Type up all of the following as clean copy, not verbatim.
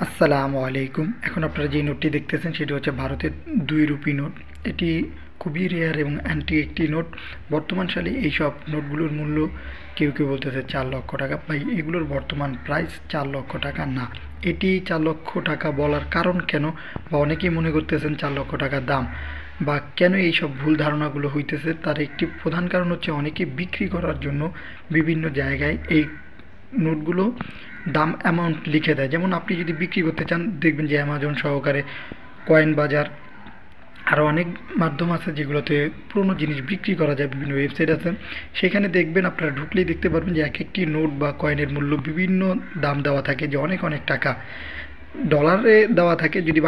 আসসালামু আলাইকুম। এখন আপনারা যে নোটটি দেখতেছেন সেটি হচ্ছে ভারতের ২ রুপি নোট। এটি খুবই রেয়ার এবং অ্যান্টি একটি নোট। বর্তমান সালে এইসব নোটগুলোর মূল্য কেউ কেউ বলতেছে ৪ লক্ষ টাকা। ভাই, এগুলোর বর্তমান প্রাইস ৪ লক্ষ টাকা না। এটি ৪ লক্ষ টাকা বলার কারণ কেন, বা অনেকেই মনে করতেছেন ৪ লক্ষ টাকা দাম, বা কেন এইসব ভুল ধারণাগুলো হইতেছে, তার একটি প্রধান কারণ হচ্ছে অনেকে বিক্রি করার জন্য বিভিন্ন জায়গায় এই নোটগুলো দাম অ্যামাউন্ট লিখে দেয়। যেমন আপনি যদি বিক্রি করতে চান, দেখবেন যে অ্যামাজন সহকারে, কয়েন বাজার, আরও অনেক মাধ্যম আছে যেগুলোতে পুরনো জিনিস বিক্রি করা যায়, বিভিন্ন ওয়েবসাইট আছে। সেখানে দেখবেন, আপনারা ঢুকলেই দেখতে পারবেন যে এক একটি নোট বা কয়েনের মূল্য বিভিন্ন দাম দেওয়া থাকে, যে অনেক অনেক টাকা ডলারে দেওয়া থাকে। যদি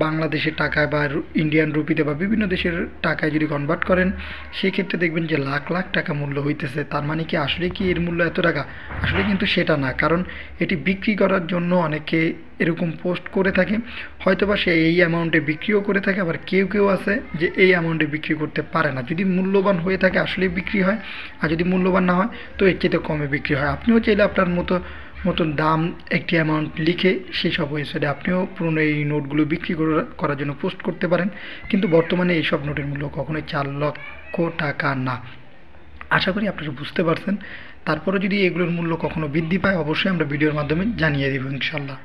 বাংলাদেশের টাকায় বা ইন্ডিয়ান রুপিতে বা বিভিন্ন দেশের টাকায় যদি কনভার্ট করেন, সেক্ষেত্রে দেখবেন যে লাখ লাখ টাকা মূল্য হইতেছে। তার মানে কি আসলে কি এর মূল্য এত টাকা? আসলে কিন্তু সেটা না, কারণ এটি বিক্রি করার জন্য অনেকে এরকম পোস্ট করে থাকে। হয়তোবা সে এই অ্যামাউন্টে বিক্রিও করে থাকে, আবার কেউ কেউ আছে যে এই অ্যামাউন্টে বিক্রি করতে পারে না। যদি মূল্যবান হয়ে থাকে আসলেই বিক্রি হয়, আর যদি মূল্যবান না হয় তো এর চেয়ে কমে বিক্রি হয়। আপনিও চাইলে আপনার মতন দাম একটি অ্যামাউন্ট লিখে সেই সব ওয়েবসাইটে আপনিও পুরনো এই নোটগুলো বিক্রি করার জন্য পোস্ট করতে পারেন। কিন্তু বর্তমানে এইসব নোটের মূল্য কখনোই ৪ লক্ষ টাকা না। আশা করি আপনারা বুঝতে পারছেন। তারপরে যদি এগুলোর মূল্য কখনো বৃদ্ধি পায়, অবশ্যই আমরা ভিডিওর মাধ্যমে জানিয়ে দেবো ইনশাল্লাহ।